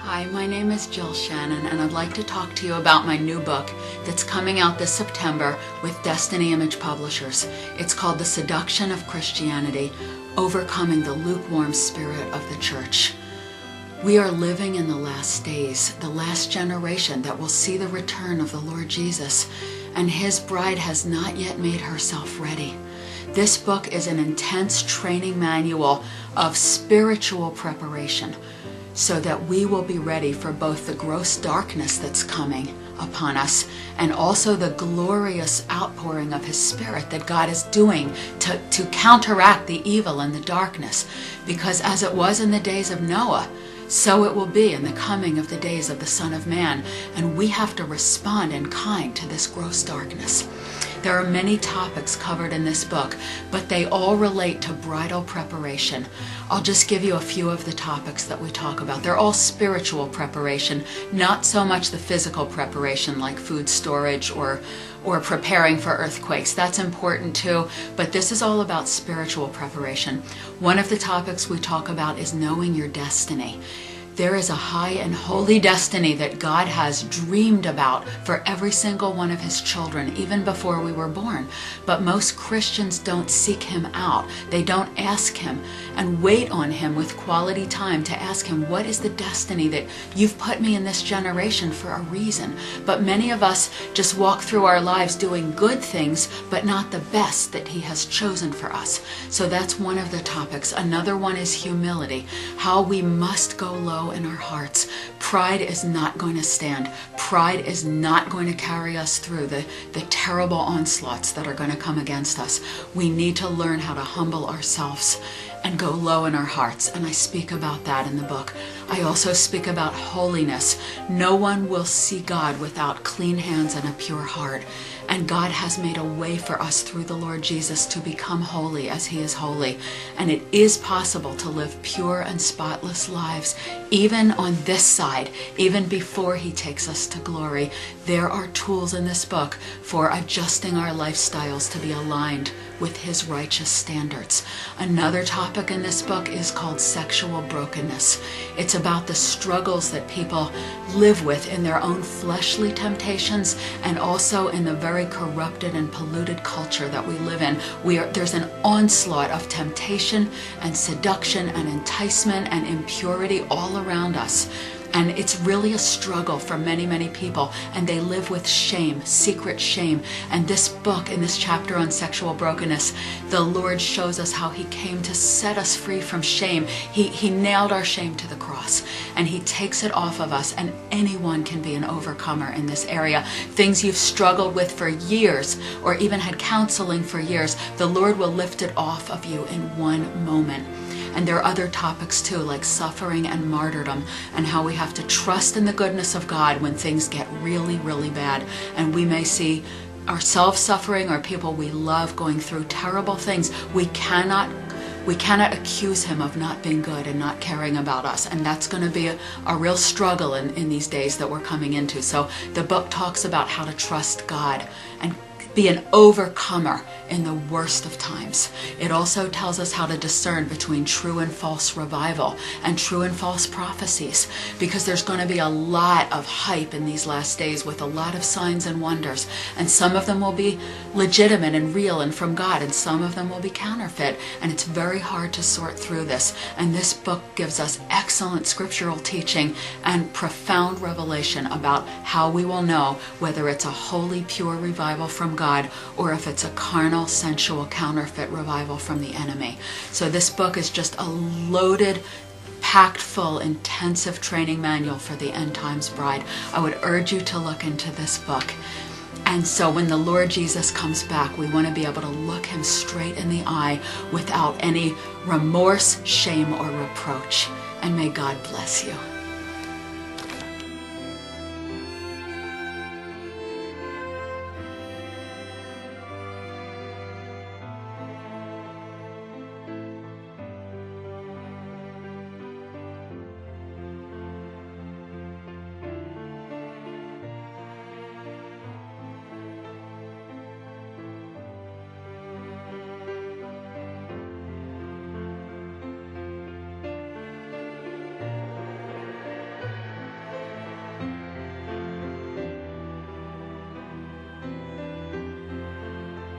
Hi, my name is Jill Shannon, and I'd like to talk to you about my new book that's coming out this September with Destiny Image Publishers. It's called The Seduction of Christianity, Overcoming the Lukewarm Spirit of the Church. We are living in the last days, the last generation that will see the return of the Lord Jesus, and His bride has not yet made herself ready. This book is an intense training manual of spiritual preparation, so that we will be ready for both the gross darkness that's coming upon us and also the glorious outpouring of His Spirit that God is doing to counteract the evil and the darkness. Because as it was in the days of Noah, so it will be in the coming of the days of the Son of Man, and we have to respond in kind to this gross darkness. There are many topics covered in this book, but they all relate to bridal preparation. I'll just give you a few of the topics that we talk about. They're all spiritual preparation, not so much the physical preparation like food storage or preparing for earthquakes. That's important too, but this is all about spiritual preparation. One of the topics we talk about is knowing your destiny. There is a high and holy destiny that God has dreamed about for every single one of His children, even before we were born. But most Christians don't seek Him out. They don't ask Him and wait on Him with quality time to ask Him, what is the destiny that you've put me in this generation for a reason? But many of us just walk through our lives doing good things, but not the best that He has chosen for us. So that's one of the topics. Another one is humility, how we must go low in our hearts. Pride is not going to stand. Pride is not going to carry us through the terrible onslaughts that are going to come against us. We need to learn how to humble ourselves and go low in our hearts, and I speak about that in the book. I also speak about holiness. No one will see God without clean hands and a pure heart. And God has made a way for us through the Lord Jesus to become holy as He is holy. And it is possible to live pure and spotless lives, even on this side, even before He takes us to glory. There are tools in this book for adjusting our lifestyles to be aligned with His righteous standards. Another topic in this book is called sexual brokenness. It's about the struggles that people live with in their own fleshly temptations and also in the very corrupted and polluted culture that we live in. There's an onslaught of temptation and seduction and enticement and impurity all around us. And it's really a struggle for many, many people, and they live with shame, secret shame. And this book, in this chapter on sexual brokenness, the Lord shows us how He came to set us free from shame. He nailed our shame to the cross, and He takes it off of us, and anyone can be an overcomer in this area. Things you've struggled with for years, or even had counseling for years, the Lord will lift it off of you in one moment. And there are other topics too, like suffering and martyrdom, and how we have to trust in the goodness of God when things get really, really bad. And we may see ourselves suffering or people we love going through terrible things. We cannot accuse Him of not being good and not caring about us. And that's going to be a real struggle in these days that we're coming into. So the book talks about how to trust God and be an overcomer in the worst of times. It also tells us how to discern between true and false revival and true and false prophecies, because there's going to be a lot of hype in these last days with a lot of signs and wonders, and some of them will be legitimate and real and from God, and some of them will be counterfeit, and it's very hard to sort through this. And this book gives us excellent scriptural teaching and profound revelation about how we will know whether it's a holy, pure revival from God or if it's a carnal, sensual, counterfeit revival from the enemy. So this book is just a loaded, packed full, intensive training manual for the end times bride. I would urge you to look into this book. And so when the Lord Jesus comes back, we want to be able to look Him straight in the eye without any remorse, shame, or reproach. And may God bless you.